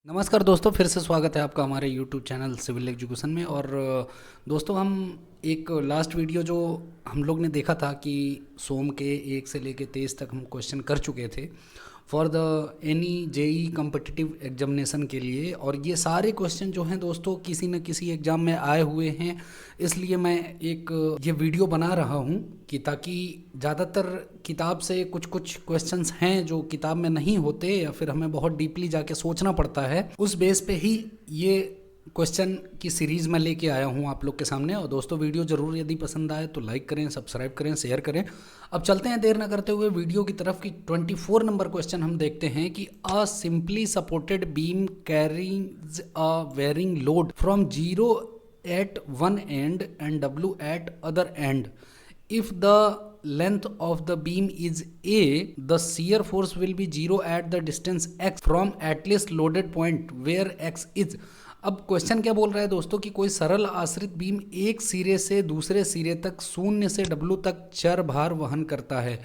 नमस्कार दोस्तों, फिर से स्वागत है आपका हमारे YouTube चैनल सिविल एजुकेशन में। और दोस्तों, हम एक लास्ट वीडियो जो हम लोग ने देखा था कि सोम के 1 से लेके 23 तक हम क्वेश्चन कर चुके थे for the any JE competitive examination के लिए। और ये सारे क्वेश्चन जो हैं दोस्तों किसी न किसी एग्ज़ाम में आए हुए हैं, इसलिए मैं एक ये वीडियो बना रहा हूँ कि ताकि ज़्यादातर किताब से कुछ कुछ क्वेश्चंस हैं जो किताब में नहीं होते या फिर हमें बहुत डीपली जाके सोचना पड़ता है, उस बेस पे ही ये क्वेश्चन की सीरीज़ में लेके आया हूँ आप लोग के सामने। और दोस्तों, वीडियो ज़रूर यदि पसंद आए तो लाइक करें, सब्सक्राइब करें, शेयर करें। अब चलते हैं देर ना करते हुए वीडियो की तरफ की 24 नंबर क्वेश्चन हम देखते हैं कि a simply supported beam carries a varying load from 0 at one end and W at other end. If the length of the beam is A, the shear force will be 0 at the distance x from at least loaded point where x is। अब question क्या बोल रहा है दोस्तों कि कोई सरल आश्रित बीम एक सिरे से दूसरे सिरे तक 0 से W तक चर भार वहन करता है।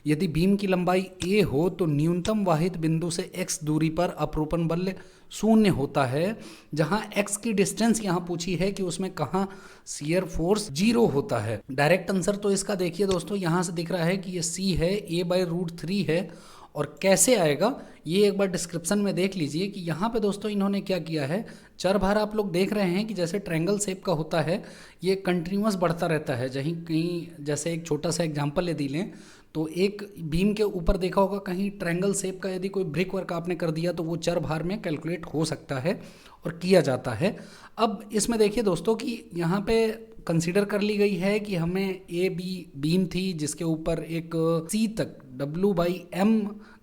यदि बीम की लंबाई a हो तो न्यूनतम वाहित बिंदु से x दूरी पर अपरूपण बल 0 होता है, जहां x की डिस्टेंस यहाँ पूछी है कि उसमें कहाँ शियर फोर्स 0 होता है। डायरेक्ट आंसर तो इसका देखिए दोस्तों, यहाँ से दिख रहा है कि ये c है, a/√3 है। और कैसे आएगा ये एक बार डिस्क्रिप्शन में देख लीजिए कि यहाँ पे दोस्तों इन्होंने क्या किया है। चर भार आप लोग देख रहे हैं कि जैसे ट्रायंगल शेप का होता है, ये कंटिन्यूअस बढ़ता रहता है। जहीं कहीं जैसे एक छोटा सा एग्जांपल यदि लें तो एक बीम के ऊपर देखा होगा कहीं ट्रायंगल शेप का यदि कोई ब्रिक वर्क आपने कर दिया तो वो चर भार में कैलकुलेट हो सकता है और किया जाता है। अब इसमें देखिए दोस्तों कि यहाँ पे कंसीडर कर ली गई है कि हमें ए बी बीम थी जिसके ऊपर एक सी तक W/m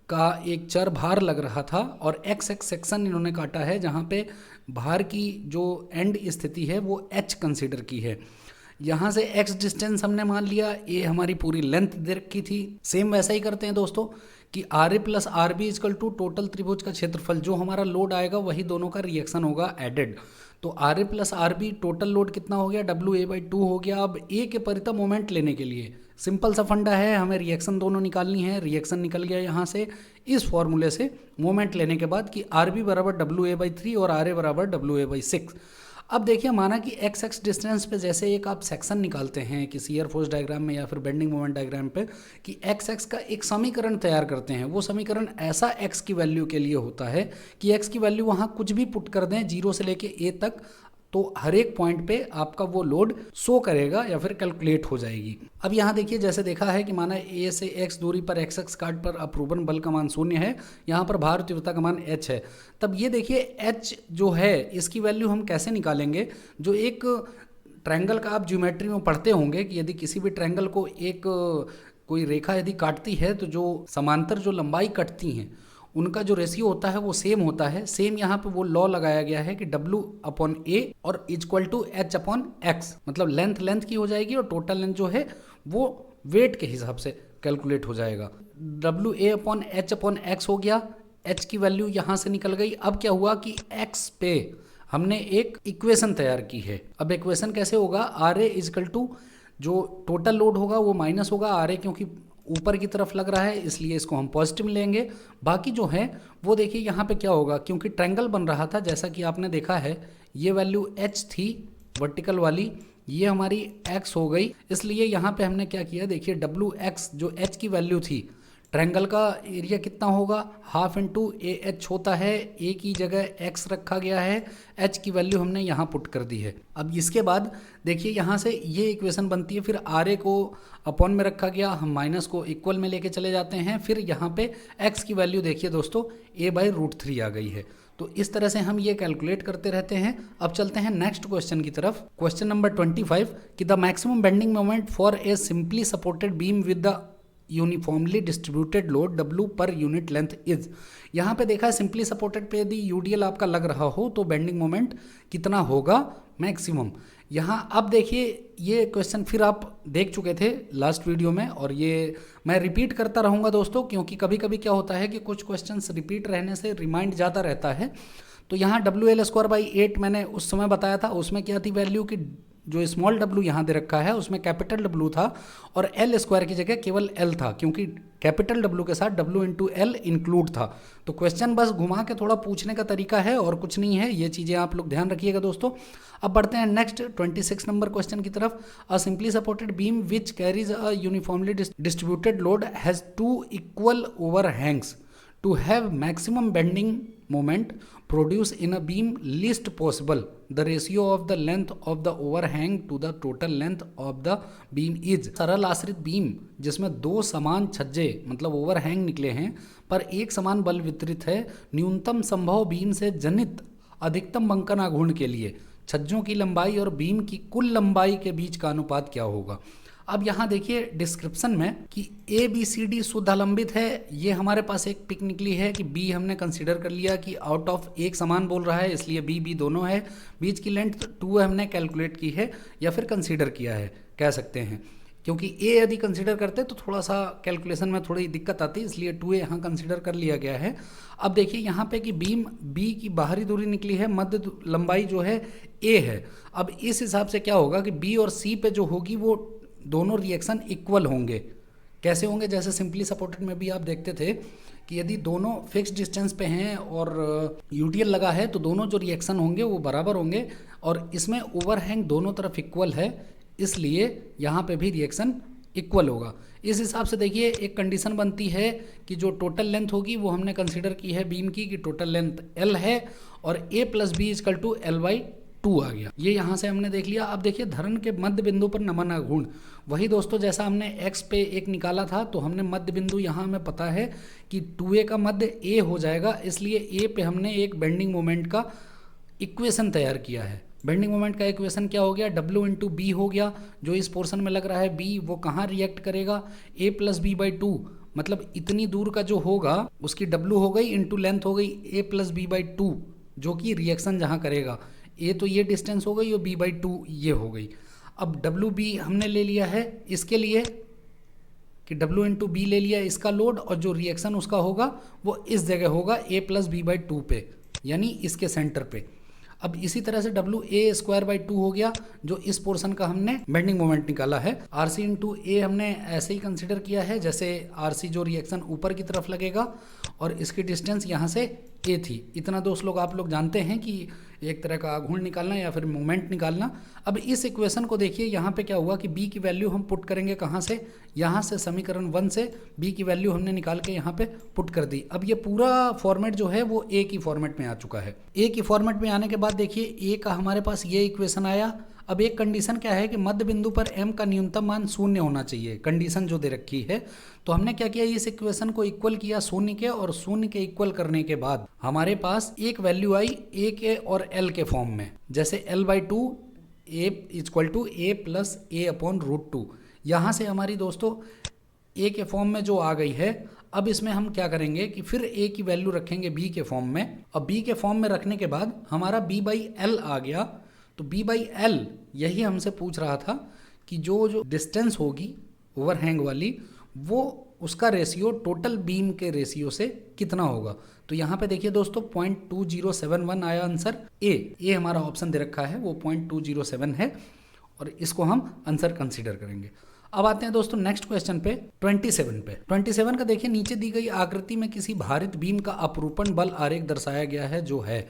का एक चर भार लग रहा था, और एक्स एक्स सेक्शन इन्होंने काटा है जहाँ पे भार की जो एंड स्थिति है वो h कंसीडर की है। यहाँ से x डिस्टेंस हमने मान लिया, a हमारी पूरी लेंथ दे रखी थी। सेम वैसा ही करते हैं दोस्तों कि RA plus RB is equal to total त्रिभुज का क्षेत्रफल, जो हमारा लोड आएगा वही दोनों का रिएक्शन होगा एडेड। तो RA plus RB total load कितना हो गया, WA/2 हो गया। अब A के परितः मोमेंट लेने के लिए सिंपल सा फंडा है, हमें रिएक्शन दोनों निकालनी है। रिएक्शन निकल गया यहाँ से इस फॉर्मूले से मोमेंट लेने के बाद कि RB बराबर WA/3 और RA बराबर WA/6। अब देखिए, माना कि एक्स एक्स डिस्टेंस पे जैसे एक आप सेक्शन निकालते हैं कि शियर फोर्स डायग्राम में या फिर बेंडिंग मोमेंट डायग्राम पे, कि एक्स एक्स का एक समीकरण तैयार करते हैं। वो समीकरण ऐसा एक्स की वैल्यू के लिए होता है कि एक्स की वैल्यू वहाँ कुछ भी पुट कर दें 0 से लेके a तक, तो हर एक पॉइंट पे आपका वो लोड शो करेगा या फिर कैलकुलेट हो जाएगी। अब यहाँ देखिए, जैसे देखा है कि माना a से x दूरी पर एक्स एक्स काट पर अपरूपण बल का मान 0 है, यहाँ पर भार तीव्रता का मान h है। तब ये देखिए h जो है इसकी वैल्यू हम कैसे निकालेंगे। जो एक ट्रायंगल का आप ज्योमेट्री में पढ़ते होंगे कि यदि किसी भी ट्रायंगल को एक कोई रेखा यदि काटती है तो जो समांतर जो लंबाई कटती हैं उनका जो रेशियो होता है वो सेम होता है। सेम यहाँ पे वो लॉ लगाया गया है कि W/A और इक्वल टू H/x, मतलब लेंथ लेंथ की हो जाएगी और टोटल लेंथ जो है वो वेट के हिसाब से कैलकुलेट हो जाएगा। WA/H/x हो गया, H की वैल्यू यहाँ से निकल गई। अब क्या हुआ कि X पे हमने एक इक्वेशन तैयार की है। अब इक्वेशन कैसे होगा, RA इक्वल टू जो टोटल लोड होगा वो माइनस होगा RA, क्योंकि ऊपर की तरफ लग रहा है इसलिए इसको हम पॉजिटिव लेंगे। बाकी जो है वो देखिए यहाँ पे क्या होगा, क्योंकि ट्रायंगल बन रहा था जैसा कि आपने देखा है, ये वैल्यू h थी वर्टिकल वाली, ये हमारी x हो गई। इसलिए यहाँ पे हमने क्या किया, देखिए WX जो h की वैल्यू थी, ट्रायंगल का एरिया कितना होगा, हाफ इंटू AH होता है, A की जगह x रखा गया है, h की वैल्यू हमने यहाँ पुट कर दी है। अब इसके बाद देखिए यहाँ से ये इक्वेशन बनती है, फिर RA को अपॉन में रखा गया, हम माइनस को इक्वल में लेके चले जाते हैं। फिर यहाँ पे x की वैल्यू देखिए दोस्तों A/√3 आ गई है। तो इस तरह से हम ये कैलकुलेट करते रहते हैं। अब चलते हैं नेक्स्ट क्वेश्चन की तरफ। क्वेश्चन नंबर 25 कि the maximum bending moment for a simply supported beam with the uniformly distributed load W per unit length is. यहाँ पे देखा है सिंपली सपोर्टेड पे यदि UDL आपका लग रहा हो तो बेंडिंग मोमेंट कितना होगा मैक्सिमम। यहाँ अब देखिए, ये क्वेश्चन फिर आप देख चुके थे लास्ट वीडियो में, और ये मैं रिपीट करता रहूँगा दोस्तों, क्योंकि कभी कभी क्या होता है कि कुछ क्वेश्चंस रिपीट रहने से रिमाइंड जाता रहता है। तो यहाँ WL²/8 मैंने उस समय बताया था, उसमें क्या थी वैल्यू कि जो स्मॉल w यहाँ दे रखा है उसमें कैपिटल W था और एल स्क्वायर की जगह केवल l था, क्योंकि कैपिटल W के साथ w इंटू एल इंक्लूड था। तो क्वेश्चन बस घुमा के थोड़ा पूछने का तरीका है और कुछ नहीं है, ये चीज़ें आप लोग ध्यान रखिएगा दोस्तों। अब बढ़ते हैं नेक्स्ट 26 नंबर क्वेश्चन की तरफ। A simply supported beam which carries a uniformly distributed load has two equal overhangs to have maximum bending moment produce in a beam least possible. The ratio of the length of the overhang to the total length of the beam is। सरल आश्रित beam जिसमें दो समान छज्जे मतलब overhang निकले हैं पर एक समान बल वितरित है, न्यूनतम संभव बीम से जनित अधिकतम बंकन आघूर्ण के लिए छज्जों की लंबाई और बीम की कुल लंबाई के बीच का अनुपात क्या होगा। अब यहाँ देखिए डिस्क्रिप्शन में कि ए बी सी डी शुद्ध आलंबित है, ये हमारे पास एक पिक निकली है कि बी हमने कंसीडर कर लिया कि आउट ऑफ एक समान बोल रहा है इसलिए बी बी दोनों है। बीच की लेंथ 2 हमने कैलकुलेट की है या फिर कंसीडर किया है कह सकते हैं, क्योंकि ए यदि कंसीडर करते तो थोड़ा सा कैलकुलेशन में थोड़ी दिक्कत आती, इसलिए 2a यहाँ कंसीडर कर लिया गया है। अब देखिए यहाँ पे कि बीम बी की बाहरी दूरी निकली है, मध्य लंबाई जो है ए है। अब इस हिसाब से क्या होगा कि बी और सी पे जो होगी वो दोनों रिएक्शन इक्वल होंगे। कैसे होंगे, जैसे सिंपली सपोर्टेड में भी आप देखते थे कि यदि दोनों फिक्स डिस्टेंस पे हैं और यूटीएल लगा है तो दोनों जो रिएक्शन होंगे वो बराबर होंगे, और इसमें ओवरहैंग दोनों तरफ इक्वल है इसलिए यहाँ पे भी रिएक्शन इक्वल होगा। इस हिसाब से देखिए एक कंडीशन बनती है कि जो टोटल लेंथ होगी वो हमने कंसीडर की है बीम की कि टोटल लेंथ L है और A plus B is equal to L/2 आ गया। ये यहाँ से हमने देख लिया। अब देखिए धरण के मध्य बिंदु पर नमन आघूर्ण, वही दोस्तों जैसा हमने x पे एक निकाला था तो हमने मध्य बिंदु यहाँ हमें पता है कि 2a का मध्य a हो जाएगा, इसलिए a पे हमने एक बेंडिंग मोमेंट का इक्वेशन तैयार किया है। बेंडिंग मोमेंट का इक्वेशन क्या हो गया, W इंटू बी हो गया। जो इस पोर्शन में लग रहा है B वो कहाँ रिएक्ट करेगा, A प्लस बी बाई 2, मतलब इतनी दूर का जो होगा उसकी W हो गई इंटू लेंथ हो गई A प्लस बी बाई 2, जो कि रिएक्शन जहाँ करेगा। A तो ये डिस्टेंस हो गई और b बाई 2 ये हो गई। अब डब्ल्यू बी हमने ले लिया है इसके लिए कि W इंटू बी ले लिया इसका लोड, और जो रिएक्शन उसका होगा वो इस जगह होगा A प्लस बी बाई 2 पे, यानी इसके सेंटर पे। अब इसी तरह से W A स्क्वायर बाई 2 हो गया जो इस पोर्शन का हमने बेंडिंग मोमेंट निकाला है। RC इंटू A हमने ऐसे ही कंसिडर किया है जैसे RC जो रिएक्शन ऊपर की तरफ लगेगा और इसकी डिस्टेंस यहाँ से A थी। इतना दोस्त लोग आप लोग जानते हैं कि एक तरह का आघूर्ण निकालना या फिर मोमेंट निकालना। अब इस इक्वेशन को देखिए यहाँ पे क्या हुआ कि B की वैल्यू हम पुट करेंगे कहाँ से, यहाँ से समीकरण 1 से B की वैल्यू हमने निकाल के यहाँ पे पुट कर दी। अब ये पूरा फॉर्मेट जो है वो A की फॉर्मेट में आ चुका है। A की फॉर्मेट में आने के बाद देखिए A का हमारे पास ये इक्वेशन आया। अब एक कंडीशन क्या है कि मध्य बिंदु पर m का न्यूनतम मान 0 होना चाहिए, कंडीशन जो दे रखी है। तो हमने क्या किया, इस इक्वेशन को इक्वल किया 0 के, और 0 के इक्वल करने के बाद हमारे पास एक वैल्यू आई a के और l के फॉर्म में, जैसे L/2 a equal to a plus a upon root 2। यहाँ से हमारी दोस्तों a के फॉर्म में जो आ गई है। अब इसमें हम क्या करेंगे कि फिर a की वैल्यू रखेंगे b के फॉर्म में, और b के फॉर्म में रखने के बाद हमारा b बाई एल आ गया। तो b बाई एल यही हमसे पूछ रहा था कि जो डिस्टेंस होगी ओवरहैंग वाली वो उसका रेशियो टोटल बीम के रेशियो से कितना होगा। तो यहाँ पे देखिए दोस्तों 0.2071 आया आंसर। ए हमारा ऑप्शन दे रखा है वो 0.207 है, और इसको हम आंसर कंसीडर करेंगे। अब आते हैं दोस्तों नेक्स्ट क्वेश्चन पे 27 का देखिए नीचे दी गई आकृति में किसी भारित बीम का अपरूपण बल आरेख दर्शाया गया है जो है।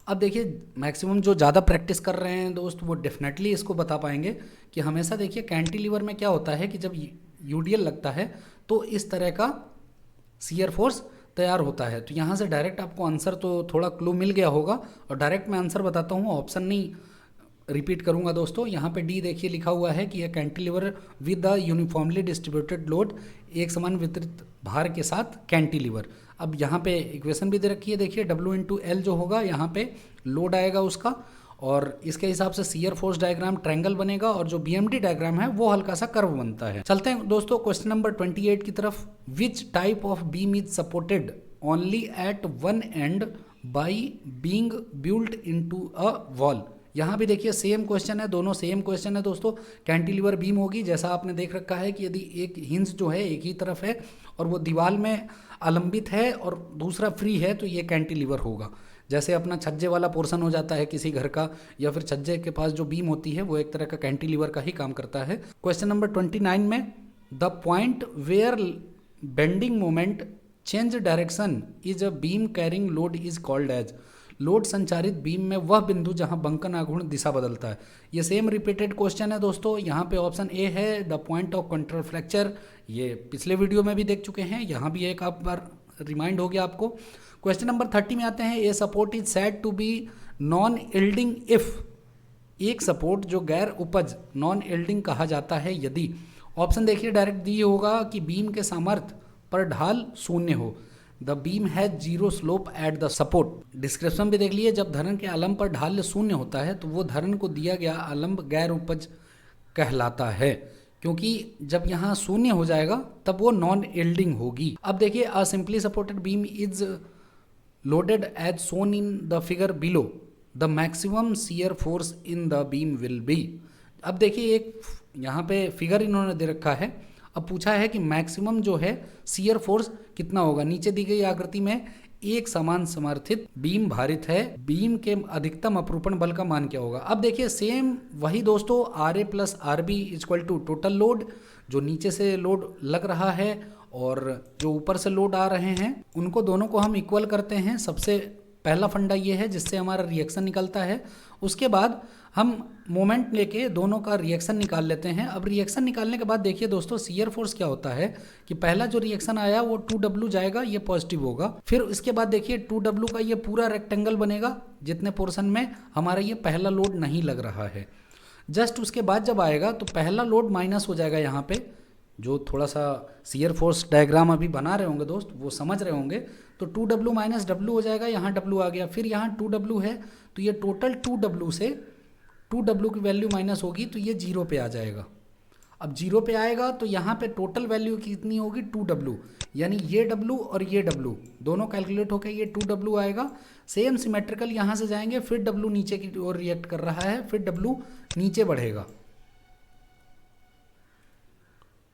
अब देखिए मैक्सिमम जो ज़्यादा प्रैक्टिस कर रहे हैं दोस्त वो डेफिनेटली इसको बता पाएंगे कि हमेशा देखिए कैंटिलीवर में क्या होता है कि जब यूडीएल लगता है तो इस तरह का शियर फोर्स तैयार होता है। तो यहाँ से डायरेक्ट आपको आंसर तो थोड़ा क्लू मिल गया होगा, और डायरेक्ट मैं आंसर बताता हूँ, ऑप्शन नहीं रिपीट करूंगा दोस्तों। यहाँ पे डी देखिए लिखा हुआ है कि यह cantilever with the uniformly distributed load, एक समान वितरित भार के साथ कैंटिलीवर। अब यहाँ पे इक्वेशन भी दे रखी है, देखिए W इंटू एल जो होगा यहाँ पे लोड आएगा उसका, और इसके हिसाब से शियर फोर्स डायग्राम ट्रायंगल बनेगा, और जो BMD डायग्राम है वो हल्का सा कर्व बनता है। चलते हैं दोस्तों क्वेश्चन नंबर 28 की तरफ। Which type of beam is supported only at one end by being built into a wall. यहाँ भी देखिए सेम क्वेश्चन है, दोनों सेम क्वेश्चन है दोस्तों। कैंटिलीवर बीम होगी, जैसा आपने देख रखा है कि यदि एक हिंज जो है एक ही तरफ है और वो दीवार में आलंबित है और दूसरा फ्री है तो ये कैंटिलीवर होगा। जैसे अपना छज्जे वाला पोर्शन हो जाता है किसी घर का, या फिर छज्जे के पास जो बीम होती है वो एक तरह का कैंटिलीवर का ही काम करता है। क्वेश्चन नंबर 29 में, the point where bending moment change direction is a beam carrying load is called as. Load संचारित बीम में वह बिंदु जहां बंकन आघूर्ण दिशा बदलता है। ये सेम रिपीटेड क्वेश्चन है दोस्तों। यहाँ पे ऑप्शन ए है the point of control fracture, ये पिछले वीडियो में भी देख चुके हैं, यहाँ भी एक आप बार रिमाइंड हो गया आपको। क्वेश्चन नंबर 30 में आते हैं, a support is said to be non yielding if. एक सपोर्ट जो गैर उपज नॉन यील्डिंग कहा जाता है यदि, ऑप्शन देखिए डायरेक्ट दी होगा कि बीम के सामर्थ्य पर ढाल शून्य हो, the beam has zero slope at the support. Description भी देख लिए, जब धरन के आलम्ब पर ढाल शून्य होता है तो वो धरन को दिया गया आलम्ब गैर उपज कहलाता है, क्योंकि जब यहाँ शून्य हो जाएगा तब वो नॉन यील्डिंग होगी। अब देखिए, a simply supported beam is loaded as shown in the figure below, the maximum shear force in the beam will be. अब देखिए, एक यहाँ पे फिगर इन्होंने दे रखा है, अब पूछा है कि मैक्सिमम जो है शियर फोर्स कितना होगा। नीचे दी गई आकृति में एक समान समर्थित बीम भारित है, बीम के अधिकतम अपरूपण बल का मान क्या होगा। अब देखिए सेम वही दोस्तों, R A plus R B equal to total load, जो नीचे से लोड लग रहा है और जो ऊपर से लोड आ रहे हैं उनको दोनों को हम इक्वल करते हैं। सबसे पहला फंडा ये है जिससे हमारा रिएक्शन निकलता है। उसके बाद हम मोमेंट लेके दोनों का रिएक्शन निकाल लेते हैं। अब रिएक्शन निकालने के बाद देखिए दोस्तों, शियर फोर्स क्या होता है कि पहला जो रिएक्शन आया वो 2W जाएगा, ये पॉजिटिव होगा। फिर इसके बाद देखिए 2W का ये पूरा रेक्टेंगल बनेगा जितने पोर्शन में हमारा ये पहला लोड नहीं लग रहा है। जस्ट उसके बाद जब आएगा तो पहला लोड माइनस हो जाएगा। यहाँ पे जो थोड़ा सा शियर फोर्स डायग्राम अभी बना रहे होंगे दोस्त वो समझ रहे होंगे, तो 2W माइनस W हो जाएगा, यहाँ W आ गया, फिर यहाँ 2W है तो ये टोटल 2W से 2W की वैल्यू माइनस होगी तो ये 0 पे आ जाएगा। अब 0 पे आएगा तो यहाँ पे टोटल वैल्यू कितनी होगी 2W, यानी ये W और ये W दोनों कैलकुलेट होकर ये 2W आएगा। सेम सिमेट्रिकल यहाँ से जाएंगे, फिर W नीचे की ओर रिएक्ट कर रहा है, फिर W नीचे बढ़ेगा,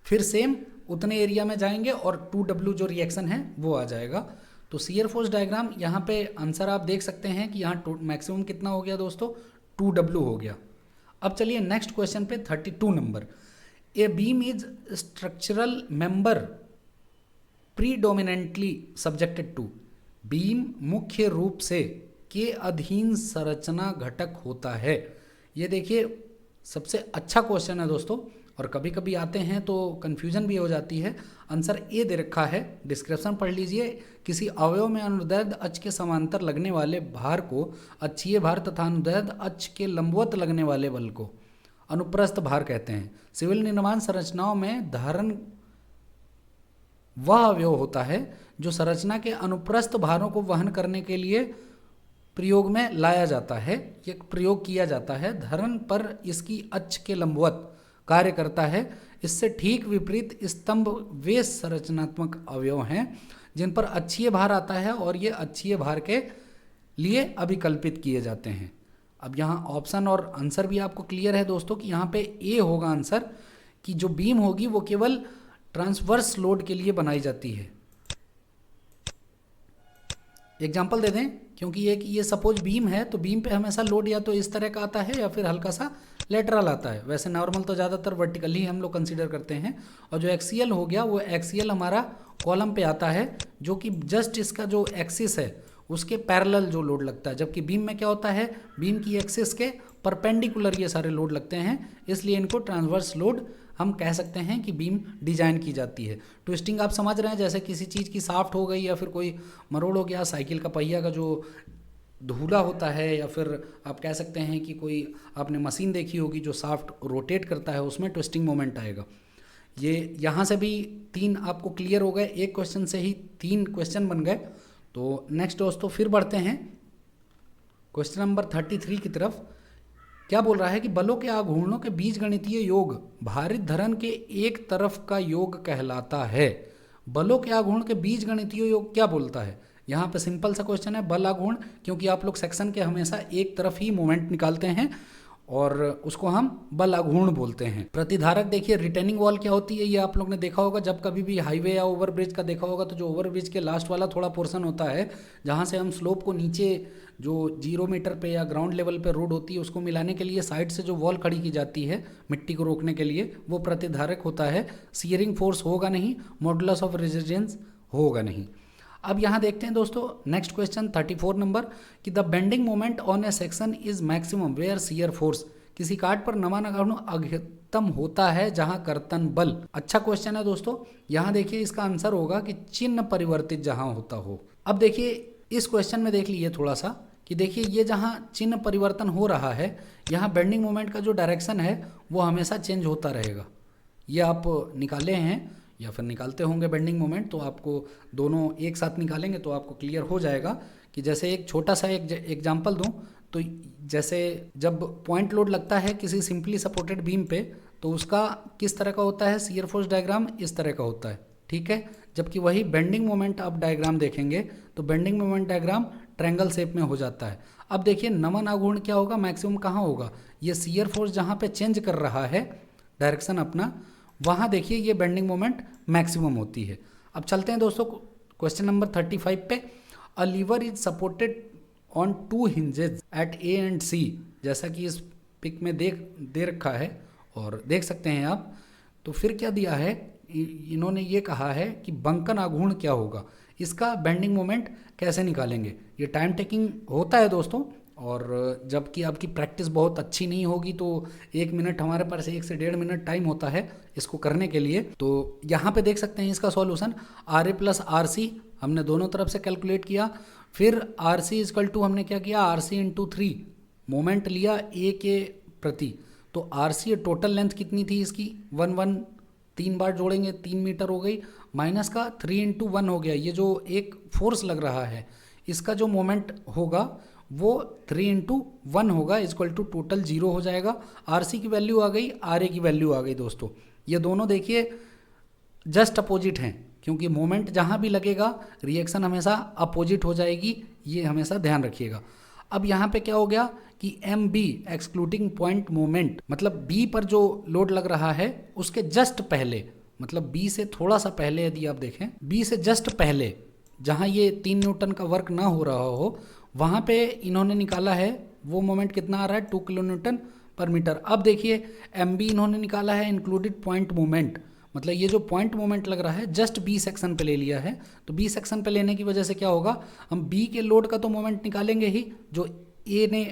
फिर सेम उतने एरिया में जाएंगे और 2W जो रिएक्शन है वो आ जाएगा। तो शियर फोर्स डायग्राम यहाँ पे आंसर आप देख सकते हैं कि यहाँ मैक्सिमम कितना हो गया दोस्तों 2W हो गया। अब चलिए नेक्स्ट क्वेश्चन पे 32 नंबर, a beam is structural member predominantly subjected to. Beam मुख्य रूप से के अधीन संरचना घटक होता है। ये देखिए सबसे अच्छा क्वेश्चन है दोस्तों, और कभी कभी आते हैं तो कन्फ्यूजन भी हो जाती है। आंसर ए दे रखा है, डिस्क्रिप्शन पढ़ लीजिए। किसी अवयव में अनुदैर्ध्य अक्ष के समांतर लगने वाले भार को अक्षीय भार तथा अनुदैर्ध्य अक्ष के लंबवत लगने वाले बल को अनुप्रस्थ भार कहते हैं। सिविल निर्माण संरचनाओं में धारण वह अवयव होता है जो संरचना के अनुप्रस्थ भारों को वहन करने के लिए प्रयोग में लाया जाता है, ये प्रयोग किया जाता है। धरण पर इसकी अक्ष के लंबवत कार्य करता है। इससे ठीक विपरीत स्तंभ वे संरचनात्मक अवयव हैं जिन पर अक्षीय भार आता है और ये अक्षीय भार के लिए अभिकल्पित किए जाते हैं। अब यहाँ ऑप्शन और आंसर भी आपको क्लियर है दोस्तों कि यहाँ पे ए होगा आंसर, कि जो बीम होगी वो केवल ट्रांसवर्स लोड के लिए बनाई जाती है। एग्जाम्पल दे दें, क्योंकि ये सपोज बीम है तो बीम पे हमेशा लोड या तो इस तरह का आता है या फिर हल्का सा लेटरल आता है। वैसे नॉर्मल तो ज़्यादातर वर्टिकल ही हम लोग कंसीडर करते हैं। और जो एक्सियल हो गया वो एक्सियल हमारा कॉलम पे आता है, जो कि जस्ट इसका जो एक्सिस है उसके पैरेलल जो लोड लगता है। जबकि बीम में क्या होता है, बीम की एक्सिस के परपेंडिकुलर ये सारे लोड लगते हैं, इसलिए इनको ट्रांसवर्स लोड हम कह सकते हैं कि बीम डिजाइन की जाती है। ट्विस्टिंग आप समझ रहे हैं, जैसे किसी चीज़ की साफ्ट हो गई या फिर कोई मरोड़ हो गया, साइकिल का पहिया का जो धूला होता है, या फिर आप कह सकते हैं कि कोई आपने मशीन देखी होगी जो साफ्ट रोटेट करता है, उसमें ट्विस्टिंग मोमेंट आएगा। ये यहाँ से भी 3 आपको क्लियर हो गए, एक क्वेश्चन से ही 3 क्वेश्चन बन गए। तो नेक्स्ट दोस्तों फिर बढ़ते हैं क्वेश्चन नंबर 33 की तरफ। क्या बोल रहा है कि बलों के आघूर्णों के बीजगणितीय योग भारित धरन के एक तरफ का योग कहलाता है। बलों के आघूर्ण के बीजगणितीय योग क्या बोलता है? यहाँ पे सिंपल सा क्वेश्चन है, बल आघूर्ण, क्योंकि आप लोग सेक्शन के हमेशा एक तरफ ही मोमेंट निकालते हैं और उसको हम बल आघूर्ण बोलते हैं। प्रतिधारक देखिए, रिटेनिंग वॉल क्या होती है ये आप लोग ने देखा होगा, जब कभी भी हाईवे या ओवरब्रिज का देखा होगा तो जो ओवरब्रिज के लास्ट वाला थोड़ा पोर्शन होता है जहाँ से हम स्लोप को नीचे जो 0 मीटर पे या ग्राउंड लेवल पे रोड होती है उसको मिलाने के लिए साइड से जो वॉल खड़ी की जाती है मिट्टी को रोकने के लिए, वो प्रतिधारक होता है। सियरिंग फोर्स होगा नहीं, मॉडुलस ऑफ रेजिस्टेंस होगा नहीं। अब यहाँ देखते हैं दोस्तों नेक्स्ट क्वेश्चन 34 नंबर कि the bending moment on a section is maximum where shear force. किसी काट पर नमन आघूर्ण अधिकतम होता है जहाँ कर्तन बल। अच्छा क्वेश्चन है दोस्तों। यहाँ देखिए इसका आंसर होगा कि चिन्ह परिवर्तित जहाँ होता हो। अब देखिए इस क्वेश्चन में देख लीजिए थोड़ा सा कि देखिए ये जहाँ चिन्ह परिवर्तन हो रहा है यहाँ बेंडिंग मोमेंट का जो डायरेक्शन है वो हमेशा चेंज होता रहेगा। ये आप निकाले हैं या फिर निकालते होंगे बेंडिंग मोमेंट, तो आपको दोनों एक साथ निकालेंगे तो आपको क्लियर हो जाएगा कि जैसे एक छोटा सा एक एग्जांपल दूं तो जैसे जब पॉइंट लोड लगता है किसी सिंपली सपोर्टेड बीम पे तो उसका किस तरह का होता है, शियर फोर्स डायग्राम इस तरह का होता है, ठीक है। जबकि वही बेंडिंग मोमेंट आप डायग्राम देखेंगे तो bending moment diagram triangle shape में हो जाता है। अब देखिए नमन आघूर्ण क्या होगा, मैक्सिमम कहाँ होगा, ये शियर फोर्स जहाँ पे चेंज कर रहा है डायरेक्शन अपना, वहाँ देखिए ये बेंडिंग मोमेंट मैक्सिमम होती है। अब चलते हैं दोस्तों क्वेश्चन नंबर 35 पे। A lever is supported on 2 hinges at A and C. जैसा कि इस पिक में दे रखा है और देख सकते हैं आप। तो फिर क्या दिया है, इन्होंने ये कहा है कि बंकन आघूर्ण क्या होगा, इसका बेंडिंग मोमेंट कैसे निकालेंगे। ये टाइम टेकिंग होता है दोस्तों, और जबकि आपकी प्रैक्टिस बहुत अच्छी नहीं होगी तो 1 मिनट हमारे पास 1 से 1.5 मिनट टाइम होता है इसको करने के लिए। तो यहाँ पे देख सकते हैं इसका सॉल्यूशन RA प्लस RC हमने दोनों तरफ से कैलकुलेट किया। फिर RC इजकल टू हमने क्या किया, RC इंटू 3 मोमेंट लिया A के प्रति। तो RC टोटल लेंथ कितनी थी इसकी 1 3 बार जोड़ेंगे 3 मीटर हो गई, माइनस का 3 इंटू 1 हो गया। ये जो एक फोर्स लग रहा है इसका जो मोमेंट होगा वो 3 इंटू 1 होगा, इजक्वल टू टोटल 0 हो जाएगा। RC की वैल्यू आ गई, RA की वैल्यू आ गई दोस्तों। ये दोनों देखिए जस्ट अपोजिट हैं क्योंकि मोमेंट जहाँ भी लगेगा रिएक्शन हमेशा अपोजिट हो जाएगी, ये हमेशा ध्यान रखिएगा। अब यहाँ पे क्या हो गया कि MB एक्सक्लूडिंग पॉइंट मोमेंट, मतलब B पर जो लोड लग रहा है उसके जस्ट पहले, मतलब B से थोड़ा सा पहले, यदि आप देखें B से जस्ट पहले जहाँ ये 3 न्यूटन का वर्क ना हो रहा हो वहाँ पे इन्होंने निकाला है वो मोमेंट कितना आ रहा है 2 किलो न्यूटन पर मीटर। अब देखिए MB इन्होंने निकाला है इंक्लूडेड पॉइंट मोमेंट, मतलब ये जो पॉइंट मोमेंट लग रहा है जस्ट B सेक्शन पे ले लिया है। तो B सेक्शन पे लेने की वजह से क्या होगा, हम B के लोड का तो मोमेंट निकालेंगे ही जो A ने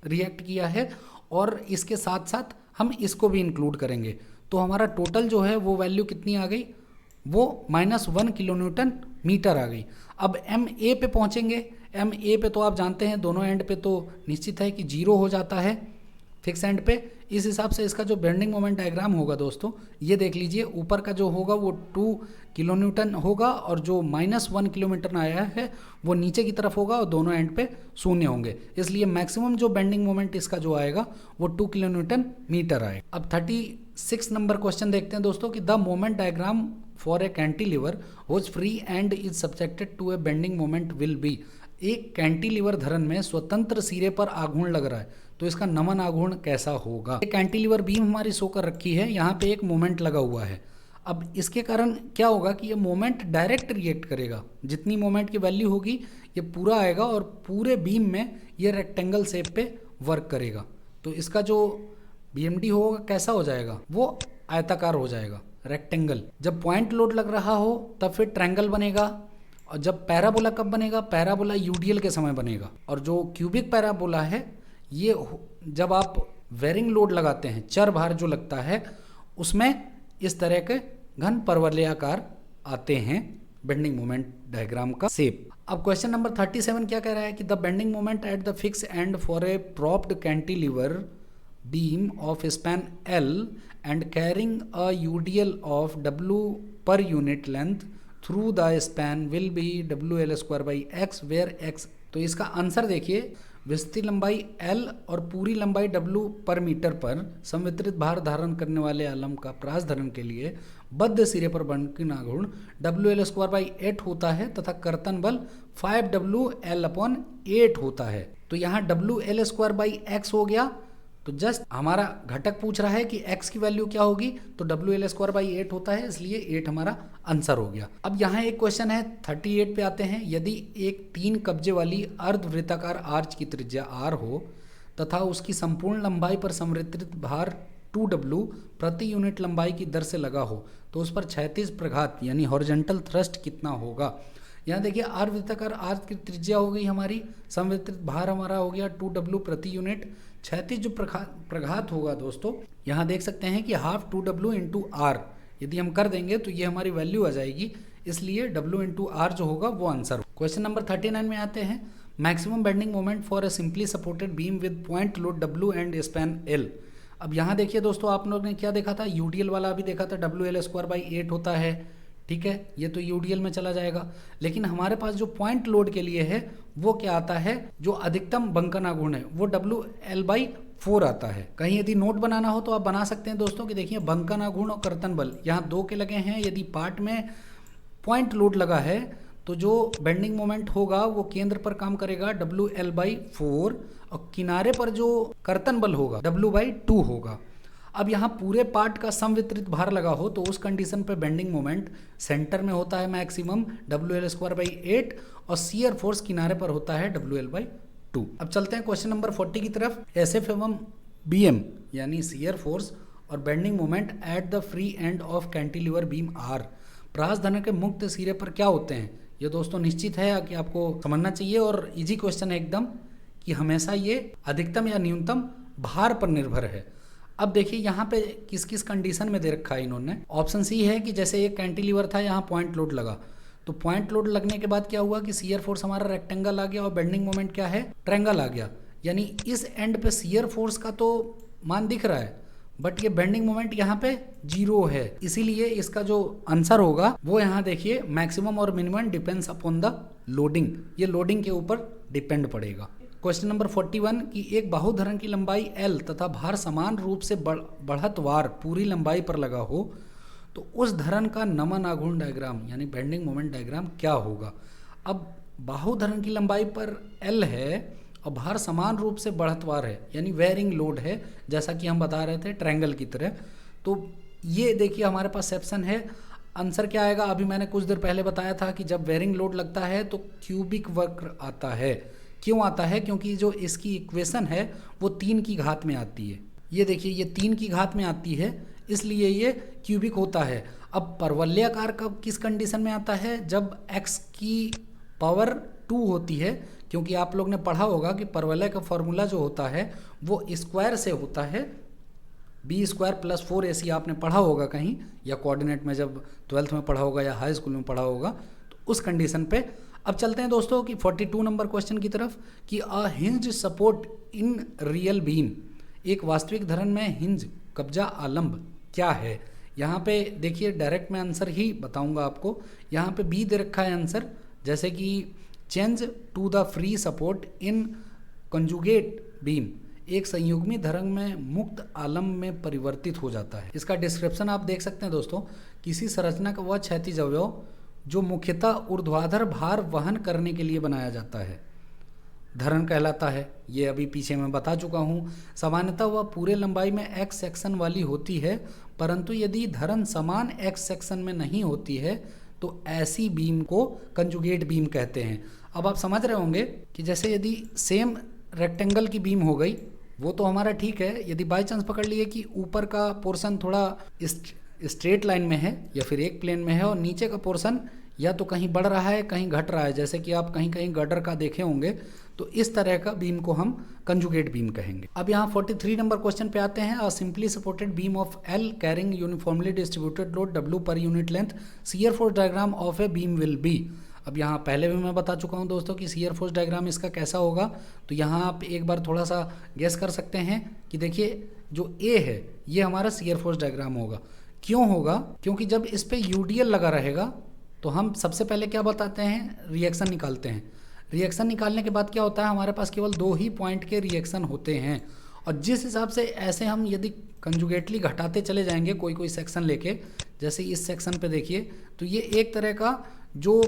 रिएक्ट किया है, और इसके साथ साथ हम इसको भी इंक्लूड करेंगे। तो हमारा टोटल जो है वो वैल्यू कितनी आ गई, वो -1 किलो न्यूटन मीटर आ गई। अब MA पे पहुँचेंगे, MA पे तो आप जानते हैं दोनों एंड पे तो निश्चित है कि 0 हो जाता है फिक्स एंड पे। इस हिसाब से इसका जो बेंडिंग मोमेंट डायग्राम होगा दोस्तों ये देख लीजिए, ऊपर का जो होगा वो 2 किलो न्यूटन होगा और जो -1 किलोमीटर आया है वो नीचे की तरफ होगा और दोनों एंड पे शून्य होंगे। इसलिए मैक्सिमम जो बेंडिंग मोमेंट इसका जो आएगा वो 2 किलो न्यूटन मीटर आएगा। अब 36 नंबर क्वेश्चन देखते हैं दोस्तों कि the moment diagram for a cantilever was free end is subjected to a bending moment will be. एक कैंटिलीवर धरन में स्वतंत्र सिरे पर आघूर्ण लग रहा है तो इसका नमन आघूर्ण कैसा होगा। एक कैंटिलीवर बीम हमारी शो कर रखी है, यहाँ पे एक मोमेंट लगा हुआ है। अब इसके कारण क्या होगा कि ये मोमेंट डायरेक्ट रिएक्ट करेगा, जितनी मोमेंट की वैल्यू होगी ये पूरा आएगा और पूरे बीम में ये रेक्टेंगल शेप पे वर्क करेगा। तो इसका जो BMD होगा कैसा हो जाएगा, वो आयताकार हो जाएगा, रेक्टेंगल। जब पॉइंट लोड लग रहा हो तब फिर ट्रायंगल बनेगा, और जब पैराबोला कब बनेगा, पैराबोला UDL के समय बनेगा। और जो क्यूबिक पैराबोला है ये जब आप वेरिंग लोड लगाते हैं, चर भार जो लगता है उसमें इस तरह के घन परवलयाकार आते हैं बेंडिंग मोमेंट डायग्राम का शेप। अब क्वेश्चन नंबर 37 क्या कह रहा है कि the bending moment at the fix end for a propped cantilever beam of span L and carrying a UDL of W per unit length through the span will be WL² where x। तो इसका answer देखिए, विस्तृत लंबाई L और पूरी लंबाई W पर metre पर संवितरित भार धारण करने वाले आलम का प्रास धरण के लिए बद्ध सिरे पर बंकन आघूर्ण WL² होता है तथा कर्तन बल 5WL/8 होता है। तो यहाँ WL² x हो गया तो जस्ट हमारा घटक पूछ रहा है कि x की वैल्यू क्या होगी, तो WL²/8 होता है, इसलिए 8 हमारा आंसर हो गया। अब यहाँ एक क्वेश्चन है 38 पे आते हैं। यदि एक 3 कब्जे वाली अर्धवृत्ताकार आर्च की त्रिज्या r हो तथा उसकी संपूर्ण लंबाई पर संवर्धित भार 2W प्रति यूनिट लंबाई की दर से लगा हो तो उस पर क्षैतिज प्रघात यानी हॉरिजॉन्टल थ्रस्ट कितना होगा। यहाँ देखिए अर्धवृत्ताकार आर्च की त्रिज्या हो गई हमारी, संवर्धित भार हमारा हो गया 2W प्रति यूनिट, क्षैतिज जो प्रघात होगा दोस्तों यहाँ देख सकते हैं कि हाफ 2W इंटू R, यदि हम कर देंगे तो ये हमारी वैल्यू आ जाएगी, इसलिए W इंटू R जो होगा वो आंसर। क्वेश्चन नंबर 39 में आते हैं। Maximum bending moment for a simply supported beam with point load W and span L। अब यहाँ देखिए दोस्तों, आप लोगों ने क्या देखा था, UDL वाला अभी देखा था, WL²/8 होता है, ठीक है, ये तो UDL में चला जाएगा। लेकिन हमारे पास जो पॉइंट लोड के लिए है वो क्या आता है, जो अधिकतम बंकन आघूर्ण है वो WL/4 आता है। कहीं यदि नोट बनाना हो तो आप बना सकते हैं दोस्तों कि देखिए बंकन आघूर्ण और कर्तन बल यहाँ 2 के लगे हैं। यदि पार्ट में पॉइंट लोड लगा है तो जो बेंडिंग मोमेंट होगा वो केंद्र पर काम करेगा WL/4 और किनारे पर जो कर्तन बल होगा W/2 होगा। अब यहाँ पूरे पार्ट का समवितरित भार लगा हो तो उस कंडीशन पे बेंडिंग मोमेंट सेंटर में होता है मैक्सिमम WL²/8 और शियर फोर्स किनारे पर होता है WL/2। अब चलते हैं क्वेश्चन नंबर 40 की तरफ। SF एवं BM यानी शियर फोर्स और bending moment at the free end of cantilever beam are प्रहास धनुष के मुक्त सिरे पर क्या होते हैं। ये दोस्तों निश्चित है कि आपको समझना चाहिए और इजी क्वेश्चन है एकदम, कि हमेशा ये अधिकतम या न्यूनतम भार पर निर्भर है। अब देखिए यहाँ पे किस किस कंडीशन में दे रखा है इन्होंने। ऑप्शन सी है कि जैसे एक कैंटिलीवर था, यहाँ पॉइंट लोड लगा, तो पॉइंट लोड लगने के बाद क्या हुआ कि शियर फोर्स हमारा रेक्टेंगल आ गया और बेंडिंग मोमेंट क्या है, ट्रायंगल आ गया। यानी इस एंड पे शियर फोर्स का तो मान दिख रहा है बट ये बेंडिंग मोमेंट यहाँ पे 0 है, इसीलिए इसका जो आंसर होगा वो यहाँ देखिए मैक्सिमम और minimum depends upon the loading, ये लोडिंग के ऊपर डिपेंड पड़ेगा। क्वेश्चन नंबर 41 की एक बाहुधरण की लंबाई L तथा भार समान रूप से बढ़तवार पूरी लंबाई पर लगा हो तो उस धरण का नमन आघूर्ण डायग्राम यानी बेंडिंग मोमेंट डायग्राम क्या होगा। अब बाहुधरण की लंबाई पर L है और भार समान रूप से बढ़तवार है यानी वेयरिंग लोड है, जैसा कि हम बता रहे थे ट्रायंगल की तरह। तो ये देखिए हमारे पास सेप्शन है। आंसर क्या आएगा, अभी मैंने कुछ देर पहले बताया था कि जब वेयरिंग लोड लगता है तो क्यूबिक वक्र आता है। क्यों आता है, क्योंकि जो इसकी इक्वेशन है वो 3 की घात में आती है। ये देखिए ये 3 की घात में आती है, इसलिए ये क्यूबिक होता है। अब परवलयाकार कब किस कंडीशन में आता है, जब x की पावर 2 होती है, क्योंकि आप लोग ने पढ़ा होगा कि परवलय का फॉर्मूला जो होता है वो स्क्वायर से होता है, b² + 4ac आपने पढ़ा होगा कहीं, या कोऑर्डिनेट में जब 12th में पढ़ा होगा या हाई स्कूल में पढ़ा होगा, तो उस कंडीशन पे। अब चलते हैं दोस्तों कि 42 नंबर क्वेश्चन की तरफ कि a hinge support in real beam, एक वास्तविक धरण में हिंज कब्जा आलंब क्या है। यहाँ पे देखिए डायरेक्ट मैं आंसर ही बताऊंगा आपको। यहाँ पे बी दे रखा है आंसर, जैसे कि change to the free support in conjugate beam, एक संयुग्मी धरण में मुक्त आलंब में परिवर्तित हो जाता है। इसका डिस्क्रिप्शन आप देख सकते हैं दोस्तों। किसी संरचना का वह क्षैतिज अवयव जो मुख्यतः ऊर्ध्वाधर भार वहन करने के लिए बनाया जाता है धरण कहलाता है। ये अभी पीछे मैं बता चुका हूँ। सामान्यतः वह पूरे लंबाई में एक्स सेक्शन वाली होती है, परंतु यदि धरण समान एक्स सेक्शन में नहीं होती है तो ऐसी बीम को कंजुगेट बीम कहते हैं। अब आप समझ रहे होंगे कि जैसे यदि सेम रेक्टेंगल की बीम हो गई वो तो हमारा ठीक है, यदि बाई चांस पकड़ लिए कि ऊपर का पोर्शन थोड़ा स्ट्रेट लाइन में है या फिर एक प्लेन में है और नीचे का पोर्शन या तो कहीं बढ़ रहा है कहीं घट रहा है, जैसे कि आप कहीं कहीं गर्डर का देखे होंगे, तो इस तरह का बीम को हम कंजुगेट बीम कहेंगे। अब यहाँ 43 नंबर क्वेश्चन पे आते हैं। अ simply supported beam of L carrying uniformly distributed load W per unit length, shear force diagram of a beam will be. अब यहाँ पहले भी मैं बता चुका हूँ दोस्तों कि शियर फोर्स डायग्राम इसका कैसा होगा, तो यहाँ आप एक बार थोड़ा सा गेस कर सकते हैं कि देखिए जो A है ये हमारा शियर फोर्स डायग्राम होगा। क्यों होगा, क्योंकि जब इस पे UDL लगा रहेगा तो हम सबसे पहले क्या बताते हैं, रिएक्शन निकालते हैं। रिएक्शन निकालने के बाद क्या होता है, हमारे पास केवल 2 ही पॉइंट के रिएक्शन होते हैं, और जिस हिसाब से ऐसे हम यदि कंजुगेटली घटाते चले जाएंगे कोई कोई सेक्शन लेके, जैसे इस सेक्शन पे देखिए तो ये एक तरह का जो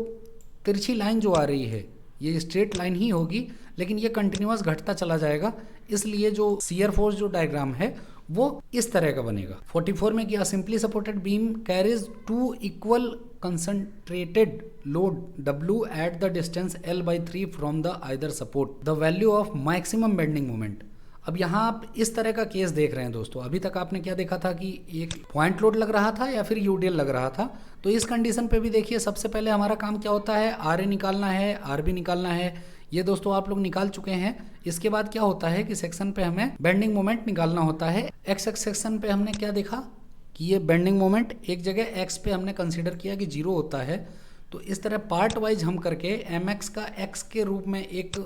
तिरछी लाइन जो आ रही है ये स्ट्रेट लाइन ही होगी, लेकिन ये कंटिन्यूअस घटता चला जाएगा, इसलिए जो शियर फोर्स जो डायग्राम है वो इस तरह का बनेगा। 44 में किया simply supported beam carries 2 equal concentrated load W at the distance L/3 from the either support, the value of maximum bending moment। अब यहाँ आप इस तरह का केस देख रहे हैं दोस्तों। अभी तक आपने क्या देखा था कि एक पॉइंट लोड लग रहा था या फिर यूडीएल लग रहा था। तो इस कंडीशन पे भी देखिए सबसे पहले हमारा काम क्या होता है, RA निकालना है, RB निकालना है। ये दोस्तों आप लोग निकाल चुके हैं। इसके बाद क्या होता है कि सेक्शन पे हमें बेंडिंग मोमेंट निकालना होता है। एक्स एक्स सेक्शन पे हमने क्या देखा कि ये बेंडिंग मोमेंट एक जगह एक्स पे हमने कंसीडर किया कि 0 होता है। तो इस तरह पार्ट वाइज हम करके mx का x के रूप में एक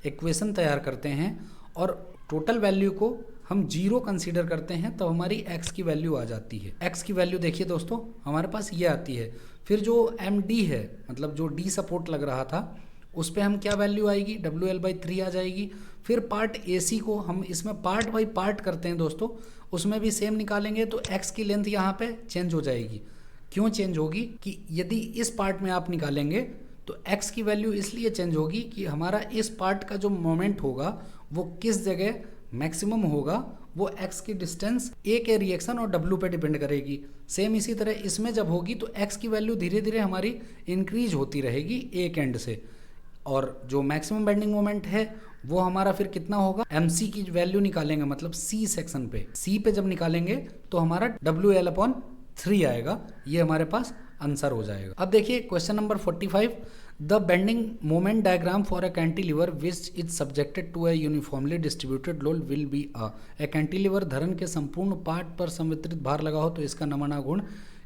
इक्वेशन तैयार करते हैं और टोटल वैल्यू को हम 0 कंसीडर करते हैं, तो हमारी x की वैल्यू आ जाती है। x की वैल्यू देखिए दोस्तों हमारे पास ये आती है। फिर जो md है, मतलब जो d सपोर्ट लग रहा था, उस पर हम क्या वैल्यू आएगी, WL/3 आ जाएगी। फिर पार्ट AC को हम इसमें पार्ट बाई पार्ट करते हैं दोस्तों, उसमें भी सेम निकालेंगे तो x की लेंथ यहाँ पे चेंज हो जाएगी। क्यों चेंज होगी कि यदि इस पार्ट में आप निकालेंगे तो x की वैल्यू इसलिए चेंज होगी कि हमारा इस पार्ट का जो मोमेंट होगा वो किस जगह मैक्सिमम होगा, वो x की डिस्टेंस a के रिएक्शन और w पे डिपेंड करेगी। सेम इसी तरह इसमें जब होगी तो x की वैल्यू धीरे धीरे हमारी इंक्रीज होती रहेगी एक एंड से, और जो मैक्सिमम बेंडिंग मोमेंट है वो हमारा फिर कितना होगा, mc की वैल्यू निकालेंगे, मतलब c सेक्शन पे, c पे जब निकालेंगे तो हमारा WL/3 आएगा। ये हमारे पास आंसर हो जाएगा। अब देखिए question number 45, the bending moment diagram for a cantilever which is subjected to a uniformly distributed load will be a cantilever धरन के संपूर्ण पार्ट पर संवितरित भार लगा हो तो इसका नमूना गुण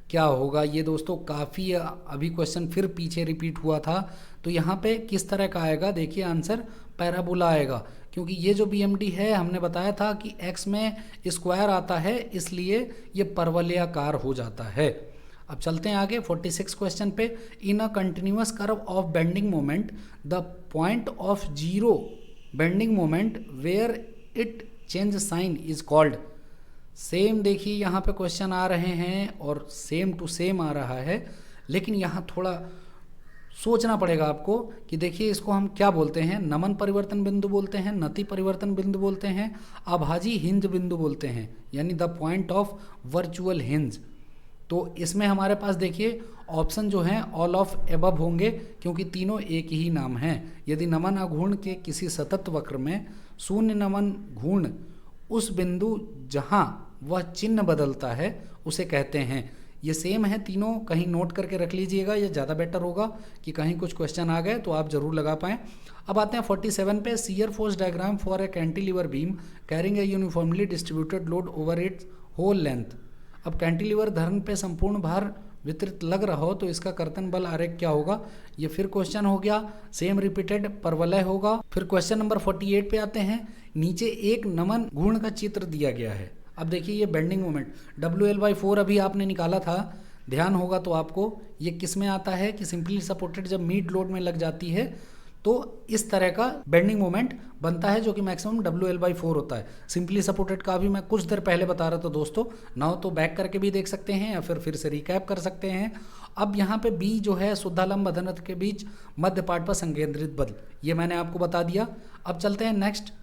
क्या होगा। ये दोस्तों काफ़ी अभी क्वेश्चन फिर पीछे रिपीट हुआ था, तो यहाँ पे किस तरह का आएगा, देखिए आंसर पैराबोला आएगा, क्योंकि ये जो BMD है हमने बताया था कि x में स्क्वायर आता है, इसलिए ये परवलयाकार हो जाता है। अब चलते हैं आगे 46 क्वेश्चन पे। In a continuous curve of bending moment the point of 0 bending moment where it change sign is called. Same देखिए यहाँ पे क्वेश्चन आ रहे हैं और सेम टू सेम आ रहा है, लेकिन यहाँ थोड़ा सोचना पड़ेगा आपको कि देखिए इसको हम क्या बोलते हैं, नमन परिवर्तन बिंदु बोलते हैं, नति परिवर्तन बिंदु बोलते हैं, अभाजी हिंज बिंदु बोलते हैं, यानी the point of virtual hinge. तो इसमें हमारे पास देखिए ऑप्शन जो हैं ऑल ऑफ एबव होंगे, क्योंकि तीनों एक ही नाम हैं। यदि नमन अघूर्ण के किसी सतत वक्र में शून्य नमन घूर्ण उस बिंदु जहां वह चिन्ह बदलता है उसे कहते हैं। ये सेम है तीनों, कहीं नोट करके रख लीजिएगा, ये ज़्यादा बेटर होगा कि कहीं कुछ क्वेश्चन आ गए तो आप जरूर लगा पाएँ। अब आते हैं 47 पे, shear force diagram for a cantilever beam carrying a uniformly distributed load over its whole length. अब कैंटिलीवर धरन पे संपूर्ण भार वितरित लग रहा हो तो इसका कर्तन बल आरेख क्या होगा। ये फिर क्वेश्चन हो गया, सेम रिपीटेड परवलय होगा। फिर क्वेश्चन नंबर 48 पे आते हैं। नीचे एक नमन घूर्ण का चित्र दिया गया है। अब देखिए ये बेंडिंग मोमेंट WL/4 अभी आपने निकाला था, ध्यान होगा तो आपको ये किस में आता है कि सिंपली सपोर्टेड जब मीट लोड में लग जाती है तो इस तरह का बेंडिंग मोमेंट बनता है, जो कि मैक्सिमम WL/4 होता है। सिंपली सपोर्टेड का भी मैं कुछ देर पहले बता रहा था दोस्तों, ना हो तो बैक करके भी देख सकते हैं या फिर से रिकैप कर सकते हैं। अब यहाँ पे B जो है शुद्धालंब अधोन्नत के बीच मध्य पार्ट पर संकेंद्रित बल, ये मैंने आपको बता दिया। अब चलते हैं नेक्स्ट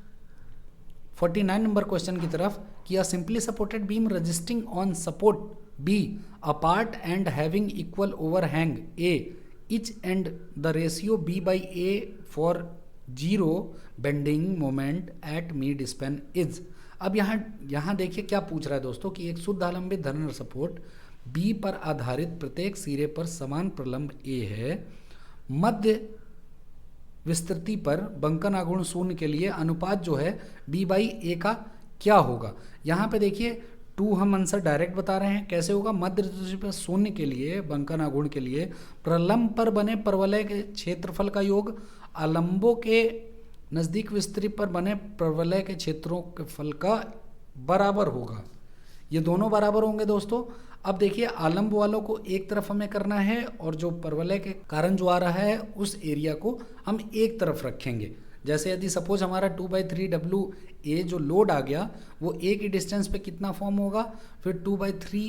49 नंबर क्वेश्चन की तरफ कि a simply supported beam resisting on support B apart and having equal overhang A each and the ratio B/A for 0 bending moment at mid span is। अब यहाँ देखिए क्या पूछ रहा है दोस्तों कि एक शुद्ध आलंबित धरन सपोर्ट B पर आधारित प्रत्येक सिरे पर समान प्रलंब A है, मध्य विस्तृति पर बंकन आघूर्ण शून्य के लिए अनुपात जो है B/A का क्या होगा। यहाँ पे देखिए 2 हम आंसर डायरेक्ट बता रहे हैं, कैसे होगा। मध्य विस्तृति पर शून्य के लिए बंकन आघूर्ण के लिए प्रलंब पर बने परवलय के क्षेत्रफल का योग आलंबों के नज़दीक विस्तृति पर बने परवलय के क्षेत्रों के फल का बराबर होगा। ये दोनों बराबर होंगे दोस्तों। अब देखिए आलंब वालों को एक तरफ हमें करना है और जो परवलय के कारण जो आ रहा है उस एरिया को हम एक तरफ रखेंगे। जैसे यदि सपोज हमारा 2/3 WA जो लोड आ गया वो A की डिस्टेंस पे कितना फॉर्म होगा, फिर 2/3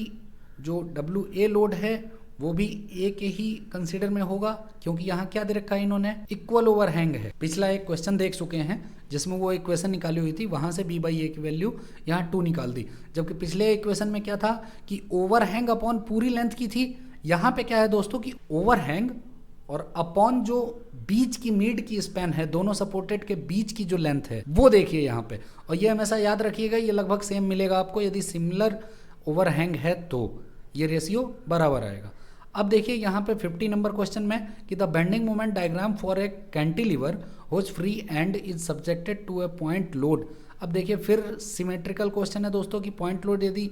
जो WA लोड है वो भी ए के ही कंसीडर में होगा, क्योंकि यहाँ क्या दे रखा है इन्होंने, इक्वल ओवरहैंग है। पिछला एक क्वेश्चन देख चुके हैं जिसमें वो इक्वेशन निकाली हुई थी, वहाँ से b बाई ए की वैल्यू यहाँ 2 निकाल दी, जबकि पिछले इक्वेशन में क्या था कि ओवरहैंग अपॉन पूरी लेंथ की थी। यहाँ पे क्या है दोस्तों कि ओवरहैंग और अपॉन जो बीच की मिड की स्पैन है, दोनों सपोर्टेड के बीच की जो लेंथ है वो देखिए यहाँ पे, और ये हमेशा याद रखिएगा, ये लगभग सेम मिलेगा आपको यदि सिमिलर ओवरहैंग है तो ये रेशियो बराबर आएगा। अब देखिए यहाँ पे 50 नंबर क्वेश्चन में कि the bending moment diagram for a cantilever whose free end is subjected to a point load. अब देखिए फिर सिमेट्रिकल क्वेश्चन है दोस्तों कि पॉइंट लोड यदि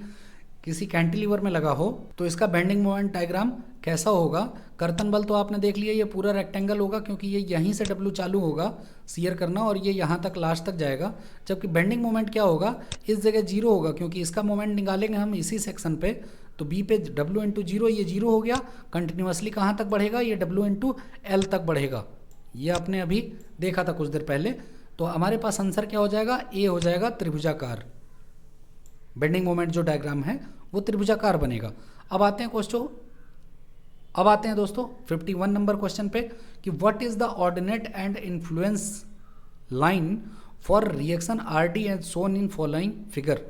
किसी कैंटिलीवर में लगा हो तो इसका बेंडिंग मोमेंट डायग्राम कैसा होगा। कर्तन बल तो आपने देख लिया, ये पूरा रेक्टेंगल होगा क्योंकि ये यहीं से डब्ल्यू चालू होगा शियर करना और ये यहाँ तक लास्ट तक जाएगा, जबकि बेंडिंग मोमेंट क्या होगा, इस जगह जीरो होगा क्योंकि इसका मोमेंट निकालेंगे हम इसी सेक्शन पे, तो बी पे डब्ल्यू इंटू जीरो, ये जीरो हो गया, कंटिन्यूसली कहाँ तक बढ़ेगा, ये डब्ल्यू इंटू एल तक बढ़ेगा। ये आपने अभी देखा था कुछ देर पहले। तो हमारे पास आंसर क्या हो जाएगा, ए हो जाएगा त्रिभुजाकार। बेंडिंग मोमेंट जो डायग्राम है वो त्रिभुजाकार बनेगा। अब आते हैं दोस्तों 51 नंबर क्वेश्चन पे कि what is the ordinate and influence line for reaction R D and shown in following figure.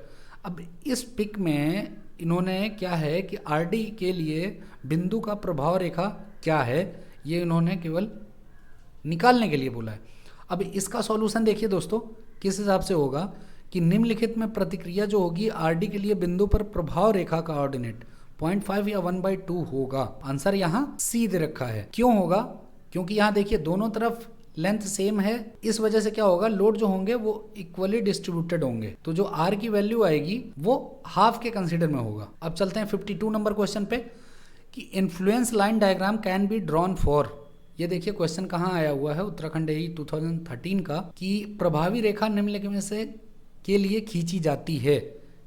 अब इस पिक में इन्होंने क्या है कि आर डी के लिए बिंदु का प्रभाव रेखा क्या है, ये इन्होंने केवल निकालने के लिए बोला है। अब इसका सॉल्यूशन देखिए दोस्तों किस हिसाब से होगा कि निम्नलिखित में प्रतिक्रिया जो होगी आरडी के लिए बिंदु पर प्रभाव रेखा का ऑर्डिनेट 0.5 या 1/2 होगा। आंसर यहाँ सी दे रखा है। क्यों होगा, क्योंकि यहाँ देखिए दोनों तरफ लेंथ सेम है, इस वजह से क्या होगा, लोड जो होंगे वो इक्वली डिस्ट्रीब्यूटेड होंगे, तो जो आर की वैल्यू आएगी वो हाफ के कंसीडर में होगा। अब चलते हैं 52 नंबर क्वेश्चन पे कि influence line diagram can be drawn for. ये देखिए क्वेश्चन कहाँ आया हुआ है, उत्तराखंड ए 2013 का, कि प्रभावी रेखा निम्नलिखित में से के लिए खींची जाती है।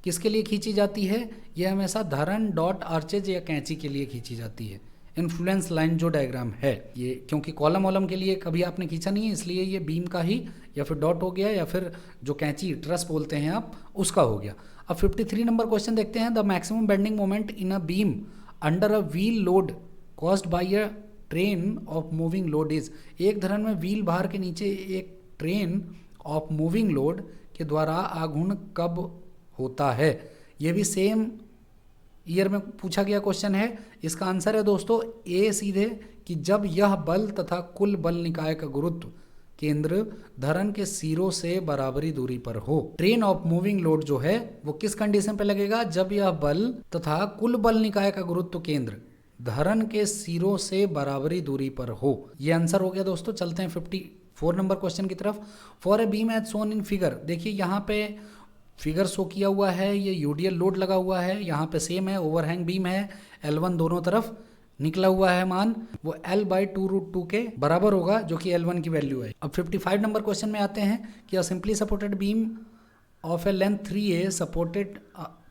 किसके लिए खींची जाती है, ये हमेशा धरन, डॉट, आर्चेज या कैंची के लिए खींची जाती है। इन्फ्लुएंस लाइन जो डायग्राम है ये, क्योंकि कॉलम वॉलम के लिए कभी आपने खींचा नहीं है, इसलिए ये बीम का ही या फिर डॉट हो गया या फिर जो कैंची ट्रस बोलते हैं आप उसका हो गया। अब 53 नंबर क्वेश्चन देखते हैं। The maximum bending moment in a beam under a wheel load caused by a train of moving load is. एक धरन में व्हील भार के नीचे एक ट्रेन ऑफ मूविंग लोड के द्वारा आघूर्ण कब होता है। ये भी सेम ईयर में पूछा गया क्वेश्चन है। इसका आंसर है दोस्तों ए सीधे कि जब यह बल तथा कुल बल निकाय का गुरुत्व केंद्र धरन के सिरों से बराबरी दूरी पर हो। ट्रेन ऑफ मूविंग लोड जो है वो किस कंडीशन पे लगेगा, जब यह बल तथा कुल बल निकाय का गुरुत्व केंद्र धरन के सिरों से बराबरी दूरी पर हो। ये आंसर हो गया दोस्तों। चलते हैं 54 नंबर क्वेश्चन की तरफ। For a beam as shown in figure. देखिए यहाँ पे फिगर शो किया हुआ है, ये यूडीएल लोड लगा हुआ है, यहाँ पे सेम है, ओवरहैंग बीम है, L1 दोनों तरफ निकला हुआ है मान, वो L/2√2 के बराबर होगा, जो कि L1 की वैल्यू है। अब 55 नंबर क्वेश्चन में आते हैं कि a simply supported beam of A length 3a supported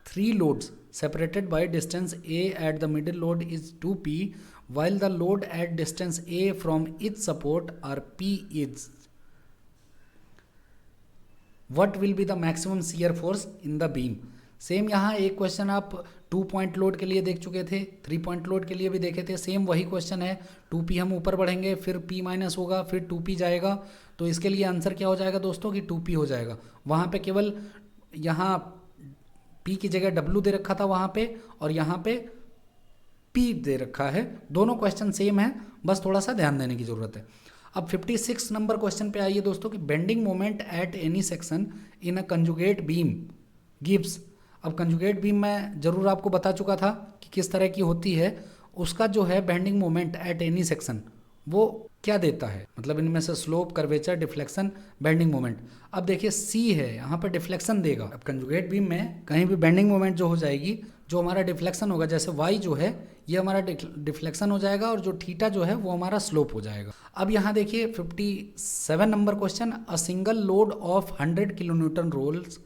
3 loads separated by distance a at the middle load is 2p while the load at distance a from each support are p is what will be the maximum shear force in the beam। Same यहाँ एक question आप 2 point load के लिए देख चुके थे, 3 point load के लिए भी देखे थे, सेम वही क्वेश्चन है। 2p हम ऊपर बढ़ेंगे, फिर p माइनस होगा, फिर 2p जाएगा, तो इसके लिए आंसर क्या हो जाएगा दोस्तों कि 2p हो जाएगा। वहाँ पे केवल यहाँ p की जगह w दे रखा था वहाँ पे, और यहाँ पे p दे रखा है। दोनों क्वेश्चन सेम है, बस थोड़ा सा ध्यान देने की ज़रूरत है। अब 56 नंबर क्वेश्चन पे आइए दोस्तों कि bending moment at any section in a conjugate beam gives. अब कंजुगेट बीम मैं जरूर आपको बता चुका था कि किस तरह की होती है। उसका जो है bending moment at any section वो क्या देता है, मतलब इनमें से slope, curvature, deflection, bending moment. अब देखिए सी है, यहाँ पर डिफ्लेक्शन देगा। अब कंजुगेट बीम में कहीं भी बेंडिंग मोमेंट जो हो जाएगी, जो हमारा डिफ्लेक्शन होगा, जैसे वाई जो है ये हमारा डिफ्लेक्शन हो जाएगा, और जो थीटा जो है वो हमारा स्लोप हो जाएगा। अब यहाँ देखिए 57 नंबर question. A single load of 100 kilonewton rolls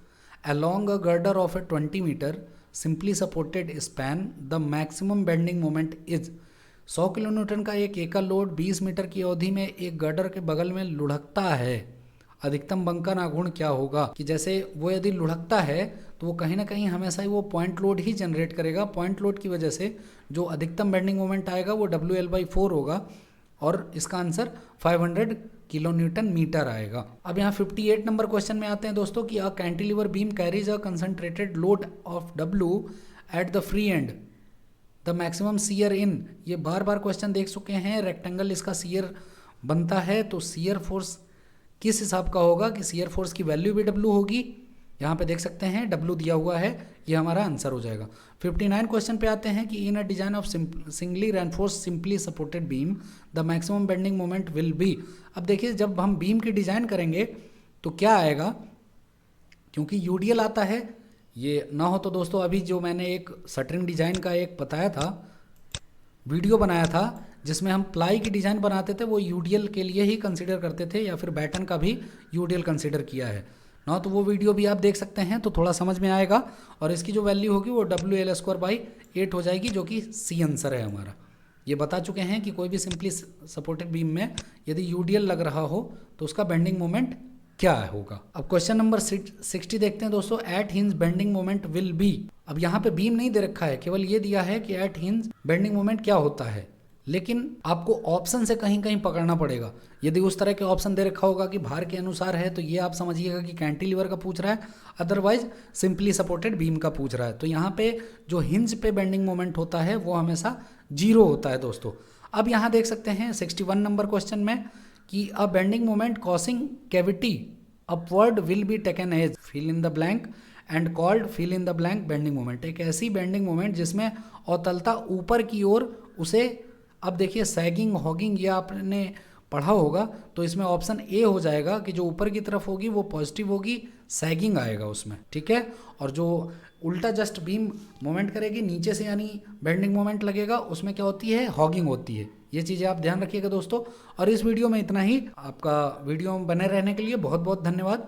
along a girder of a 20 meter simply supported span, the maximum bending moment is। 100 kilonewton का एक एकल लोड 20 मीटर की अवधि में एक गर्डर के बगल में लुढ़कता है। अधिकतम बंकन आघूर्ण क्या होगा, कि जैसे वो यदि लुढ़कता है तो वो कहीं ना कहीं हमेशा ही वो पॉइंट लोड ही जनरेट करेगा। पॉइंट लोड की वजह से जो अधिकतम बेंडिंग मोमेंट आएगा वो WL/4 होगा और इसका आंसर 500 किलो न्यूटन मीटर आएगा। अब यहाँ 58 नंबर क्वेश्चन में आते हैं दोस्तों कि a cantilever beam carries a concentrated load of W at the free end, the maximum shear in. ये बार बार क्वेश्चन देख चुके हैं। रेक्टेंगल इसका सीयर बनता है तो सीयर फोर्स किस हिसाब का होगा कि सीयर फोर्स की वैल्यू भी W होगी। यहाँ पे देख सकते हैं W दिया हुआ है, ये हमारा आंसर हो जाएगा। 59 क्वेश्चन पे आते हैं कि in a design of singly reinforce simply supported beam the maximum bending moment will be. अब देखिए जब हम बीम की डिजाइन करेंगे तो क्या आएगा, क्योंकि यूडीएल आता है, ये ना हो तो दोस्तों अभी जो मैंने एक शटरिंग डिजाइन का एक बताया था, वीडियो बनाया था जिसमें हम प्लाई की डिजाइन बनाते थे, वो यूडीएल के लिए ही कंसीडर करते थे, या फिर बैटन का भी यूडीएल कंसीडर किया है ना, तो वो वीडियो भी आप देख सकते हैं तो थोड़ा समझ में आएगा। और इसकी जो वैल्यू होगी वो WL²/8 हो जाएगी, जो कि सी आंसर है हमारा। ये बता चुके हैं कि कोई भी सिंपली सपोर्टेड बीम में यदि यूडीएल लग रहा हो तो उसका बेंडिंग मोमेंट क्या होगा। अब क्वेश्चन नंबर 60 देखते हैं दोस्तों। At hinge bending moment will be. अब यहाँ पे बीम नहीं दे रखा है, केवल ये दिया है कि एट हिंज बेंडिंग मोमेंट क्या होता है, लेकिन आपको ऑप्शन से कहीं कहीं पकड़ना पड़ेगा। यदि उस तरह के ऑप्शन दे रखा होगा कि भार के अनुसार है तो ये आप समझिएगा कि कैंटिलीवर का पूछ रहा है, अदरवाइज सिंपली सपोर्टेड बीम का पूछ रहा है। तो यहाँ पे जो हिंज पे बेंडिंग मोमेंट होता है वो हमेशा 0 होता है दोस्तों। अब यहाँ देख सकते हैं 61 नंबर क्वेश्चन में कि a bending moment causing cavity upward will be taken as fill in the blank and called fill in the blank bending moment. एक ऐसी बेंडिंग मोमेंट जिसमें अवतलता ऊपर की ओर, उसे अब देखिए सैगिंग हॉगिंग ये आपने पढ़ा होगा, तो इसमें ऑप्शन ए हो जाएगा कि जो ऊपर की तरफ होगी वो पॉजिटिव होगी, सैगिंग आएगा उसमें, ठीक है। और जो उल्टा जस्ट बीम मोमेंट करेगी नीचे से, यानी बेंडिंग मोमेंट लगेगा, उसमें क्या होती है, हॉगिंग होती है। ये चीज़ें आप ध्यान रखिएगा दोस्तों। और इस वीडियो में इतना ही। आपका वीडियो में बने रहने के लिए बहुत बहुत धन्यवाद।